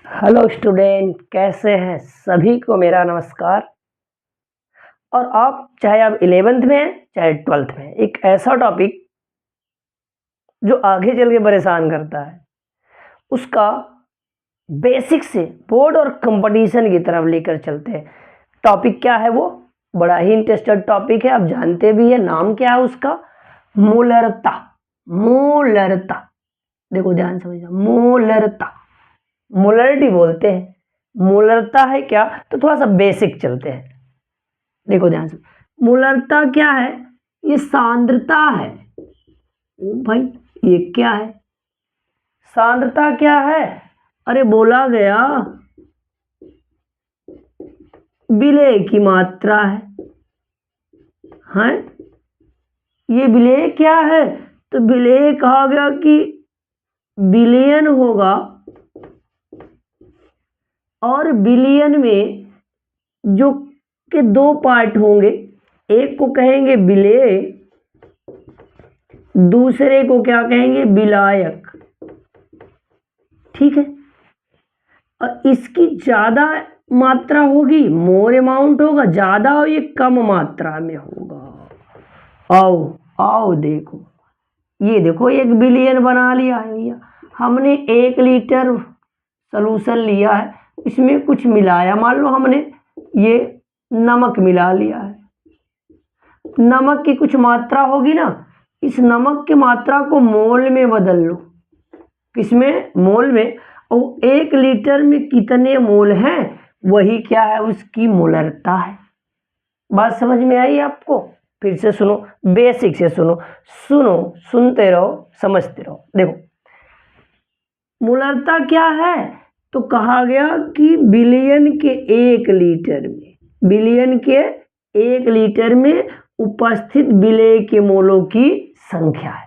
Hello student, कैसे हैं? सभी को मेरा नमस्कार। और आप 11th में हैं चाहे 12th में, एक ऐसा टॉपिक जो आगे चल के परेशान करता है, उसका बेसिक से बोर्ड और कंपटीशन की तरफ लेकर चलते हैं। टॉपिक क्या है वो? बड़ा ही इंटरेस्टेड टॉपिक है, आप जानते भी है। नाम क्या है उसका? मूलरता। मूलरता, देखो ध्यान समझना, मूलरता, मोलरिटी बोलते हैं। मोलरता है क्या? तो थोड़ा सा बेसिक चलते हैं। देखो ध्यान से, मोलरता क्या है? ये सांद्रता है। ओ भाई, ये क्या है? सांद्रता क्या है? अरे बोला गया विलेय की मात्रा है। हैं? ये विलेय क्या है? तो विलेय कहा गया कि बिलियन होगा, और बिलियन में जो के दो पार्ट होंगे, एक को कहेंगे विलेय, दूसरे को क्या कहेंगे? विलायक। ठीक है। और इसकी ज्यादा मात्रा होगी, मोर अमाउंट होगा ज्यादा, और ये कम मात्रा में होगा। आओ आओ देखो, ये देखो एक बिलियन बना लिया है भैया। हमने 1 लीटर सॉल्यूशन लिया है, इसमें कुछ मिलाया, मान लो हमने ये नमक मिला लिया है। नमक की कुछ मात्रा होगी ना, इस नमक की मात्रा को मोल में बदल लो। किसमें? मोल में। और 1 लीटर में कितने मोल हैं, वही क्या है? उसकी मोलरता है। बात समझ में आई आपको? फिर से सुनो, बेसिक से सुनो, सुनते रहो, समझते रहो। देखो मोलरता क्या है? तो कहा गया कि बिलियन के 1 लीटर में, बिलियन के 1 लीटर में उपस्थित विलेय के मोलों की संख्या है।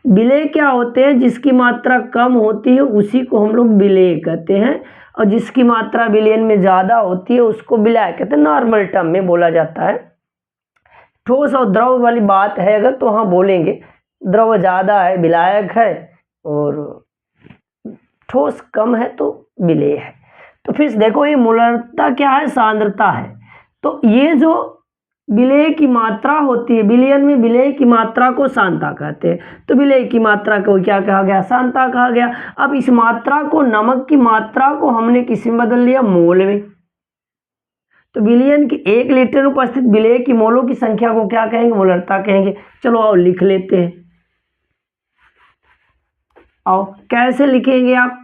विलेय क्या होते हैं? जिसकी मात्रा कम होती है उसी को हम लोग विलेय कहते हैं, और जिसकी मात्रा बिलियन में ज्यादा होती है उसको विलायक कहते हैं। नॉर्मल टर्म में बोला जाता है। ठोस और द्रव वाली बात है अगर, तो हाँ बोलेंगे द्रव ज्यादा है विलायक है, और ठोस कम है तो विलेय है। तो फिर देखो, ये मोलरता क्या है? सांद्रता है। तो ये जो विलेय की मात्रा होती है, बिलियन में विलेय की मात्रा को सांद्रता कहते हैं। तो विलेय की मात्रा को क्या कहा गया? सांद्रता कहा गया। अब इस मात्रा को, नमक की मात्रा को हमने किस में बदल लिया? मोल में। तो बिलियन की 1 लीटर में उपस्थित विलेय की मोलों की संख्या को क्या कहेंगे? मोलरता कहेंगे। चलो आओ लिख लेते हैं। आओ, कैसे लिखेंगे आप?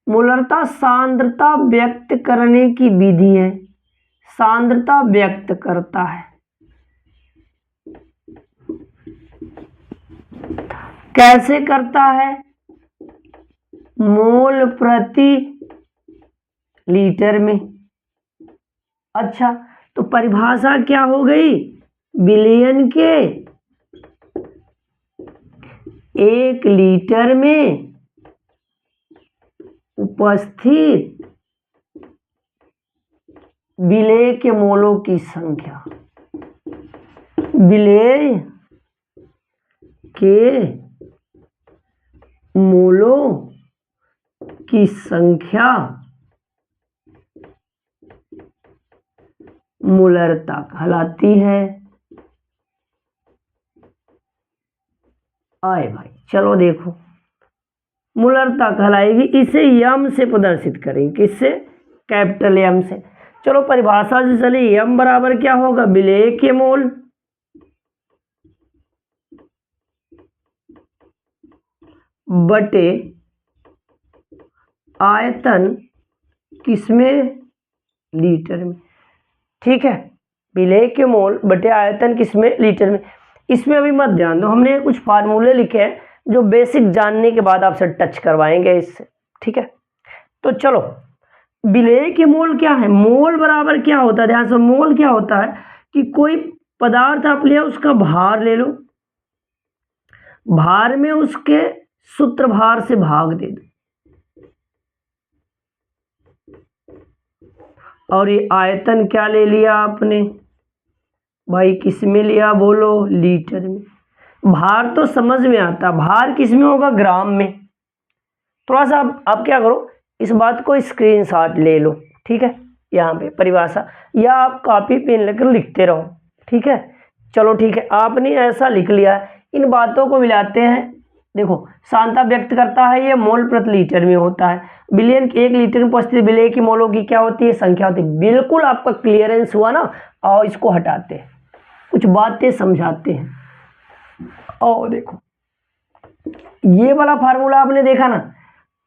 मोलरता सांद्रता व्यक्त करने की विधि है। सांद्रता व्यक्त करता है। कैसे करता है? मोल प्रति लीटर में। अच्छा, तो परिभाषा क्या हो गई? बिलियन के 1 लीटर में उपस्थित विलेय के मोलों की संख्या। विलेय के मोलों की संख्या मोलरता कहलाती है। आए भाई, चलो देखो, मोलरता कहलाएगी। इसे यम से प्रदर्शित करेंगे। किससे? कैपिटल एम से। चलो परिभाषा से चले, यम बराबर क्या होगा? विलेय के मोल बटे आयतन, किसमें? लीटर में। ठीक है, विलेय के मोल बटे आयतन किसमें? लीटर में। इसमें अभी मत ध्यान दो, हमने कुछ फार्मूले लिखे हैं जो बेसिक जानने के बाद आपसे टच करवाएंगे इससे। ठीक है, तो चलो, विलेय के मोल क्या है? मोल बराबर क्या होता है? ध्यान से, मोल क्या होता है कि कोई पदार्थ आप लिया, उसका भार ले लो, भार में उसके सूत्र भार से भाग दे दो, और ये आयतन क्या ले लिया आपने भाई? किस में लिया? बोलो, लीटर में। भार तो समझ में आता, भार किस में होगा? ग्राम में। थोड़ा सा आप क्या करो, इस बात को स्क्रीनशॉट ले लो, ठीक है, यहाँ पे परिभाषा, या आप कॉपी पेन लेकर लिखते रहो, ठीक है। चलो ठीक है, आपने ऐसा लिख लिया, इन बातों को मिलाते हैं। देखो, सांद्रता व्यक्त करता है ये मोल प्रति लीटर में होता है, बिलियन 1 लीटर में उपस्थित विलेय की मोलों की क्या होती है, संख्या होती है। बिल्कुल आपका क्लियरेंस हुआ ना। और इसको हटाते हैं, कुछ बातें समझाते हैं। और देखो, ये वाला फार्मूला आपने देखा ना।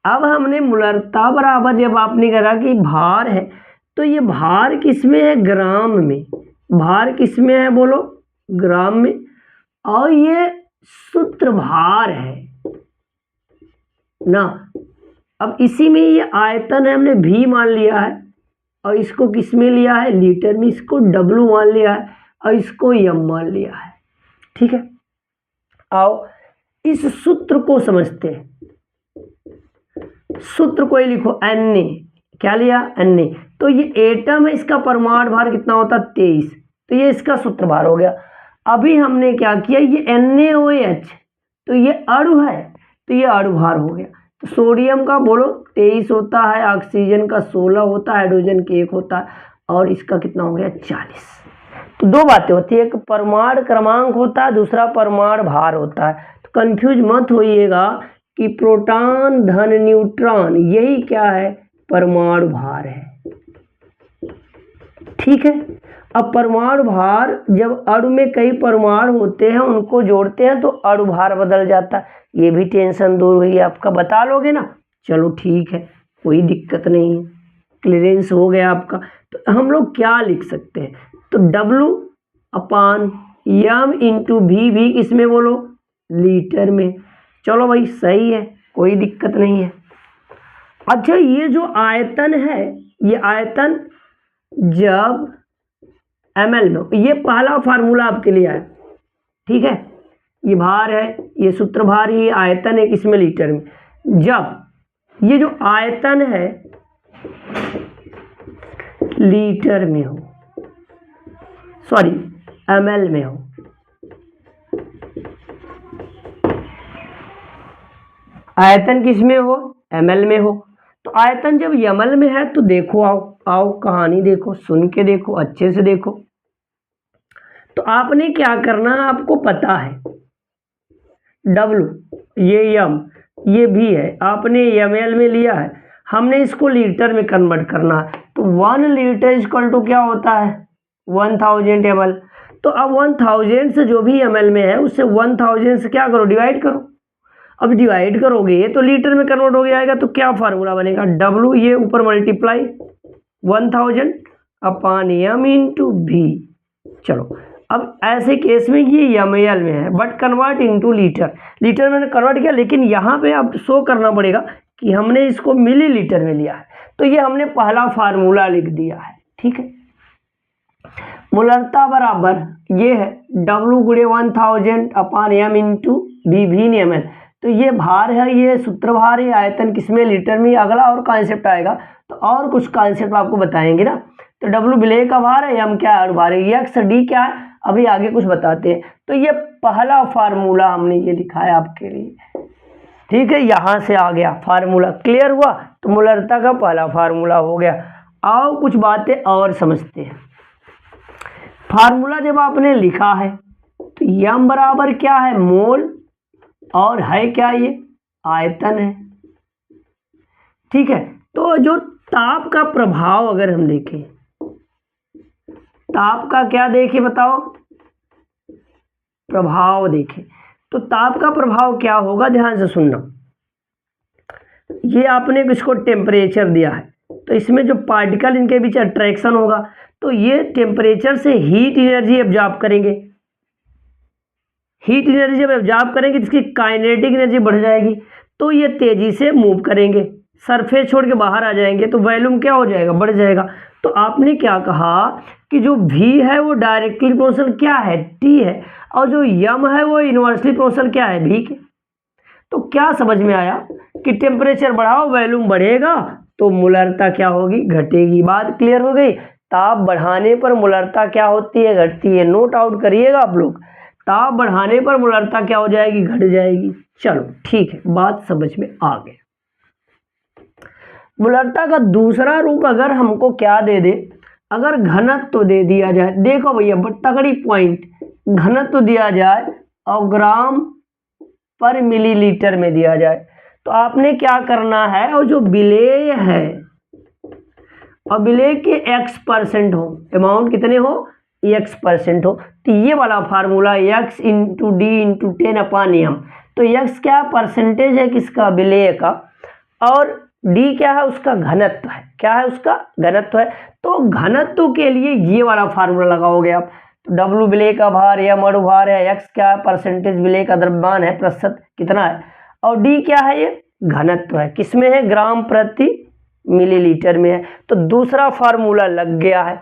अब हमने मूलरता बराबर, जब आपने कहा कि भार है, तो ये भार किसमें है, ग्राम में। भार किसमें है बोलो, ग्राम में। और ये सूत्र भार है ना। अब इसी में ये आयतन है, हमने भी मान लिया है, और इसको किस में लिया है, लीटर में। इसको डब्लू मान लिया है, और इसको यम मान लिया है, ठीक है। आओ इस सूत्र को समझते हैं। सूत्र को ही लिखो, Na, क्या लिया, Na। तो ये एटम है, इसका परमाणु भार कितना होता है, 23। तो ये इसका सूत्र भार हो गया। अभी हमने क्या किया, ये NaOH, तो ये अणु है, तो ये अणु भार हो गया। तो सोडियम का बोलो 23 होता है, ऑक्सीजन का 16 होता है, हाइड्रोजन का 1 होता है, और इसका कितना हो गया, 40। तो दो बातें होती है, एक परमाणु क्रमांक होता है, दूसरा परमाणु भार होता है। तो कंफ्यूज मत होइएगा कि प्रोटॉन धन न्यूट्रॉन, यही क्या है, परमाणु भार है, ठीक है। अब परमाणु भार, जब अणु में कई परमाणु होते हैं, उनको जोड़ते हैं तो अणु भार बदल जाता है। ये भी टेंशन दूर हुई आपका, बता लोगे ना, चलो ठीक है, कोई दिक्कत नहीं है, क्लियरेंस हो गया आपका। तो हम लोग क्या लिख सकते हैं, तो W/m इंटू भी किसमें बोलो, लीटर में। चलो भाई सही है, कोई दिक्कत नहीं है। अच्छा, ये जो आयतन है, ये आयतन जब ml में, ये पहला फार्मूला आपके लिए है, ठीक है। ये भार है, ये सूत्र भार, ये आयतन है किसमें, लीटर में। जब ये जो आयतन है लीटर में हो, सॉरी ml में हो, आयतन किसमें हो, ml में हो। तो आयतन जब ml में है तो देखो, आओ कहानी देखो, सुन के देखो, अच्छे से देखो। तो आपने क्या करना है, आपको पता है W, ये m, ये भी है, आपने ml में लिया है, हमने इसको लीटर में कन्वर्ट करना है। तो 1 लीटर इक्वल टू क्या होता है, 1000 ml। तो अब 1000 से जो भी ml में है, उससे 1000 से क्या करो, डिवाइड करो। अब डिवाइड करोगे तो लीटर में कन्वर्ट हो जाएगा। तो क्या फार्मूला बनेगा, W, ये ऊपर मल्टीप्लाई 1000/m इंटू भी। चलो, अब ऐसे केस में ये ml में है, but convert into litre, litre में कन्वर्ट किया, लेकिन यहाँ पे अब शो करना पड़ेगा कि हमने इसको मिलीलीटर में लिया है। तो ये हमने पहला फार्मूला लिख दिया है, ठीक है। मूलरता बराबर ये है W गुणे 1000/m इंटू भी ml। तो ये भार है, ये सूत्र भार है, आयतन किसमें, लीटर में। अगला और कॉन्सेप्ट आएगा, तो और कुछ कॉन्सेप्ट आपको बताएंगे ना। तो W विलेय का भार है, m क्या है, अणु भार है, x d क्या है, अभी आगे कुछ बताते हैं। तो ये पहला फार्मूला हमने ये लिखा है आपके लिए, ठीक है। यहाँ से आ गया फार्मूला, क्लियर हुआ। तो मूलरता का पहला फार्मूला हो गया। आओ कुछ बातें और समझते हैं। फार्मूला जब आपने लिखा है तो m बराबर क्या है, मोल, और है क्या, ये आयतन है, ठीक है। तो जो ताप का प्रभाव अगर हम देखें, ताप का क्या देखें बताओ, प्रभाव देखें, तो ताप का प्रभाव क्या होगा, ध्यान से सुनना। ये आपने इसको टेम्परेचर दिया है, तो इसमें जो पार्टिकल इनके बीच अट्रैक्शन होगा, तो ये टेम्परेचर से हीट एनर्जी एब्जॉर्ब करेंगे। हीट एनर्जी जब एब्जॉर्ब करेंगे तो इसकी काइनेटिक एनर्जी बढ़ जाएगी, तो ये तेजी से मूव करेंगे, सरफेस छोड़ के बाहर आ जाएंगे, तो वॉल्यूम क्या हो जाएगा, बढ़ जाएगा। तो आपने क्या कहा कि जो V है वो डायरेक्टली प्रोपोर्शनल क्या है, T है, और जो m है वो इनवर्सली प्रोपोर्शनल क्या है, V के। तो क्या समझ में आया कि टेम्परेचर बढ़ाओ वॉल्यूम बढ़ेगा, तो मूलरता क्या होगी, घटेगी। बात क्लियर हो गई। ताप बढ़ाने पर मूलरता क्या होती है, घटती है। नोट आउट करिएगा आप लोग, ताप बढ़ाने पर मूलरता क्या हो जाएगी, घट जाएगी। चलो ठीक है, बात समझ में आ गई। मोलरता का दूसरा रूप अगर हमको क्या दे दे, अगर घनत्व तो दे दिया जाए, देखो भैया तगड़ी पॉइंट, घनत्व तो दिया जाए और ग्राम पर मिलीलीटर में दिया जाए, तो आपने क्या करना है, और जो विलेय है और विलेय के x% हो, अमाउंट कितने हो, x% हो, तो ये वाला formula x into D into 10/m, तो x क्या परसेंटेज है किसका, विलेय का, और d क्या है, उसका घनत्व है, क्या है, उसका घनत्व है। तो घनत्व के लिए ये वाला फार्मूला लगाओगे आप, तो W विलेय का भार या मणु भार है, x क्या है, परसेंटेज विलेय का द्रव्यमान है, प्रतिशत कितना है, और d क्या है, ये घनत्व है, किसमें है, ग्राम प्रति मिलीलीटर में है। तो दूसरा फार्मूला लग गया है,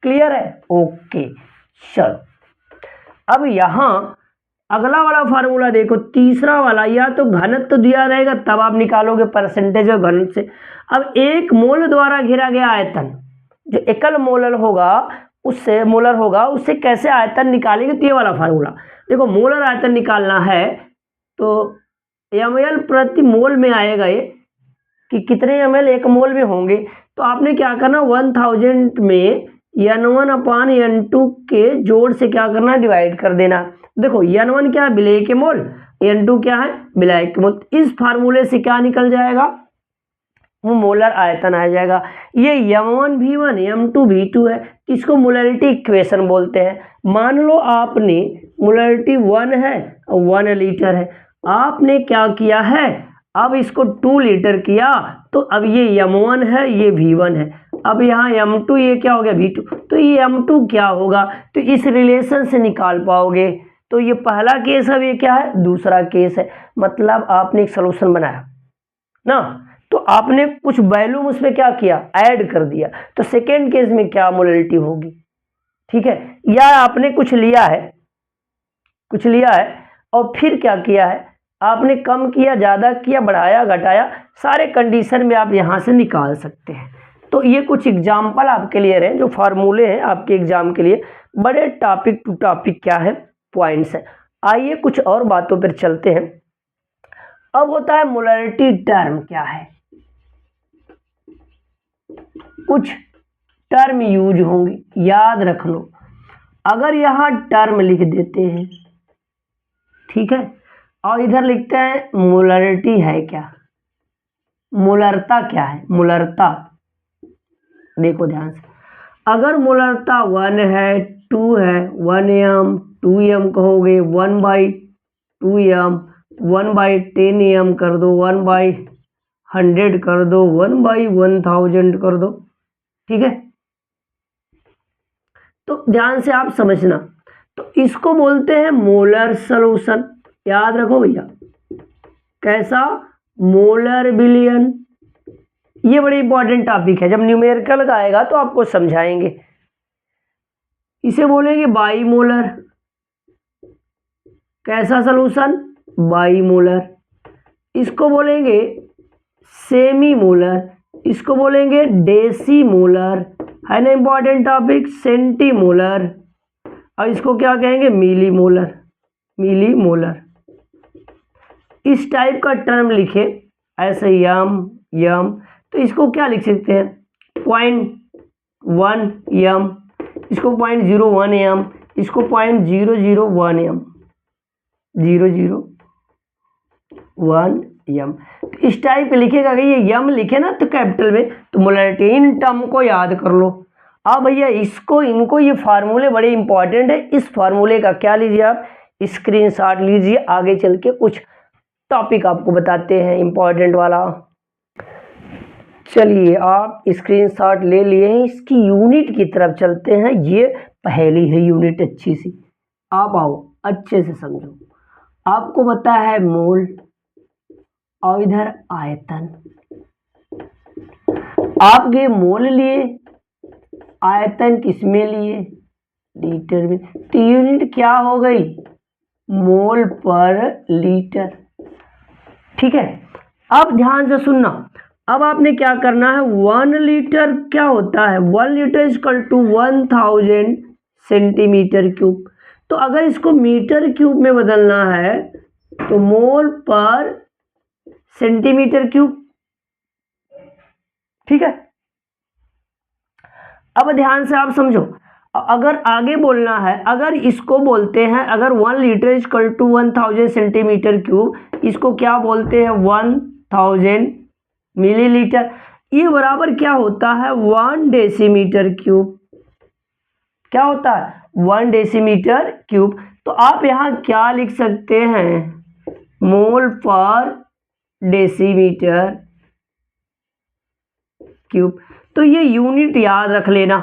क्लियर है, ओके। चलो अब यहां अगला वाला फार्मूला देखो, तीसरा वाला, या तो घनत्व तो दिया रहेगा तब आप निकालोगे परसेंटेज और घनत्व से। अब एक मोल द्वारा घेरा गया आयतन, जो एकल मोलर होगा उससे कैसे आयतन निकालेंगे, तो ये वाला फार्मूला देखो, मोलर आयतन निकालना है तो ml प्रति मोल में आएगा ये, कि कितने ml एक मोल में होंगे, तो आपने क्या करना, 1000 में N1/N2 के जोड़ से क्या करना, डिवाइड कर देना। देखो N1 क्या है, विलेय के मोल, N2 क्या है, विलेय के मोल, इस फार्मूले से क्या निकल जाएगा, वो मोलर आयतन आ जाएगा। ये m1 v1 m2 v2 है, इसको मोलरिटी इक्वेशन बोलते हैं। मान लो आपने मोलरिटी 1 है और 1 लीटर है, आपने क्या किया है, अब इसको 2 लीटर किया, तो अब ये m1 है, ये v1 है, अब यहाँ m2, ये क्या हो गया, v2, तो ये m2 क्या होगा, तो इस रिलेशन से निकाल पाओगे। तो ये पहला केस है, ये क्या है, दूसरा केस है, मतलब आपने एक सोल्यूशन बनाया ना, तो आपने कुछ वैल्यू उसमें क्या किया, ऐड कर दिया, तो सेकेंड केस में क्या मोलरिटी होगी, ठीक है। या आपने कुछ लिया है और फिर क्या किया है, आपने कम किया, ज़्यादा किया, बढ़ाया, घटाया, सारे कंडीशन में आप यहाँ से निकाल सकते हैं। तो ये कुछ एग्जाम्पल आपके लिए रहे, जो फार्मूले हैं आपके एग्जाम के लिए, बड़े टॉपिक टू टॉपिक क्या है, पॉइंट्स हैं। आइए कुछ और बातों पर चलते हैं। अब होता है मोलरिटी टर्म क्या है, कुछ टर्म यूज होंगे, याद रख लो। अगर यहाँ टर्म लिख देते हैं, ठीक है, और इधर लिखते हैं मोलरिटी है क्या, मोलरता क्या है, मोलरता देखो ध्यान से, अगर मोलरता 1 है, 2 है, 1m 2m कहोगे, 1/2m 1/10m कर दो, 1/100 कर दो, 1/1000 कर दो, ठीक है। तो ध्यान से आप समझना, तो इसको बोलते हैं मोलर सॉल्यूशन, याद रखो भैया, कैसा, मोलर विलयन। ये बड़ी इंपॉर्टेंट टॉपिक है, जब न्यूमेरिकल का आएगा तो आपको समझाएंगे। इसे बोलेंगे बाईमोलर, कैसा सॉल्यूशन, बाईमोलर। इसको बोलेंगे सेमी मोलर, इसको बोलेंगे डेसीमोलर, है ना इंपॉर्टेंट टॉपिक, सेंटीमोलर, और इसको क्या कहेंगे, मिलीमोलर, मिलीमोलर। इस टाइप का टर्म लिखे ऐसे यम, तो इसको क्या लिख सकते हैं, 0.1 यम, इसको 0.01 यम, इसको 0.001 यम, 001 यम। तो इस टाइप लिखेगा, अगर ये यम लिखे ना तो कैपिटल में, तो मोलरिटी, इन टर्म को याद कर लो। अब भैया इनको ये फार्मूले बड़े इंपॉर्टेंट है, इस फार्मूले का क्या लीजिए आप, स्क्रीनशॉट लीजिए, आगे चल के कुछ टॉपिक आपको बताते हैं इंपॉर्टेंट वाला। चलिए आप स्क्रीनशॉट ले लिए हैं, इसकी यूनिट की तरफ चलते हैं। ये पहली है यूनिट अच्छी सी, आप आओ अच्छे से समझो। आपको पता है मोल और इधर आयतन, आपके मोल लिए, आयतन किसमें लिए, लीटर में, तो यूनिट क्या हो गई, मोल पर लीटर, ठीक है। अब ध्यान से सुनना, अब आपने क्या करना है, 1 लीटर क्या होता है, 1 litre equal to 1000 centimetre cube. तो अगर इसको मीटर क्यूब में बदलना है तो मोल पर सेंटीमीटर क्यूब, ठीक है, अब ध्यान से आप समझो, अगर आगे बोलना है, अगर इसको बोलते हैं, अगर 1 litre is equal to 1000 centimetre cube, इसको क्या बोलते हैं 1000 मिलीलीटर, ये बराबर क्या होता है 1 डेसीमीटर क्यूब, क्या होता है 1 डेसीमीटर क्यूब। तो आप यहाँ क्या लिख सकते हैं मोल पर डेसीमीटर क्यूब। तो ये यूनिट याद रख लेना,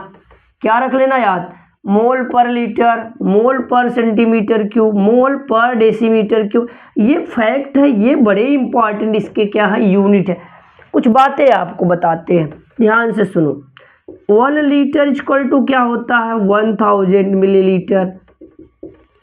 क्या रख लेना याद, मोल पर लीटर, मोल पर सेंटीमीटर क्यूब, मोल पर डेसीमीटर क्यूब। ये फैक्ट है, ये बड़े इंपॉर्टेंट इसके क्या है यूनिट है। कुछ बातें आपको बताते हैं, ध्यान से सुनो। 1 लीटर इक्वल टू क्या होता है 1000 मिलीलीटर,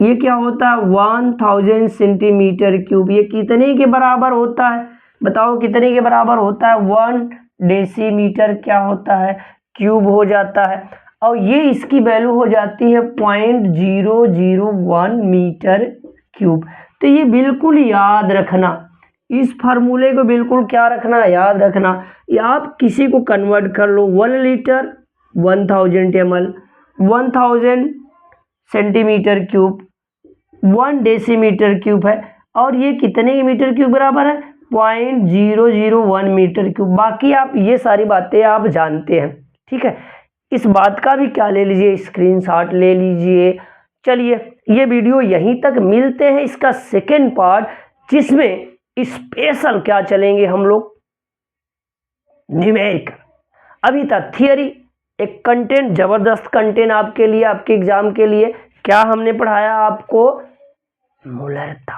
ये क्या होता है 1000 सेंटीमीटर क्यूब। ये कितने के बराबर होता है बताओ, कितने के बराबर होता है 1 डेसीमीटर क्या होता है क्यूब हो जाता है, और ये इसकी वैल्यू हो जाती है 0.001 मीटर क्यूब। तो ये बिल्कुल याद रखना, इस फार्मूले को बिल्कुल क्या रखना, याद रखना। या आप किसी को कन्वर्ट कर लो, 1 litre 1000 ml, 1000 centimetre cube 1 decimetre cube है, और ये कितने मीटर क्यूब बराबर है 0.001 मीटर क्यूब। बाकी आप ये सारी बातें आप जानते हैं, ठीक है। इस बात का भी क्या ले लीजिए, स्क्रीनशॉट ले लीजिए। चलिए ये वीडियो यहीं तक, मिलते हैं इसका सेकेंड पार्ट, जिसमें स्पेशल क्या चलेंगे हम लोग न्यूमेरिकल। अभी तक थियरी, एक कंटेंट, जबरदस्त कंटेंट आपके लिए, आपके एग्जाम के लिए। क्या हमने पढ़ाया आपको, मूलरता।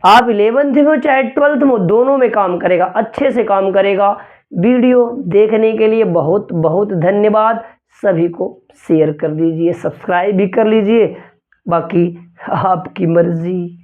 आप 11th में चाहे 12th में, दोनों में काम करेगा, अच्छे से काम करेगा। वीडियो देखने के लिए बहुत बहुत धन्यवाद। सभी को शेयर कर दीजिए, सब्सक्राइब भी कर लीजिए, बाकी आपकी मर्जी।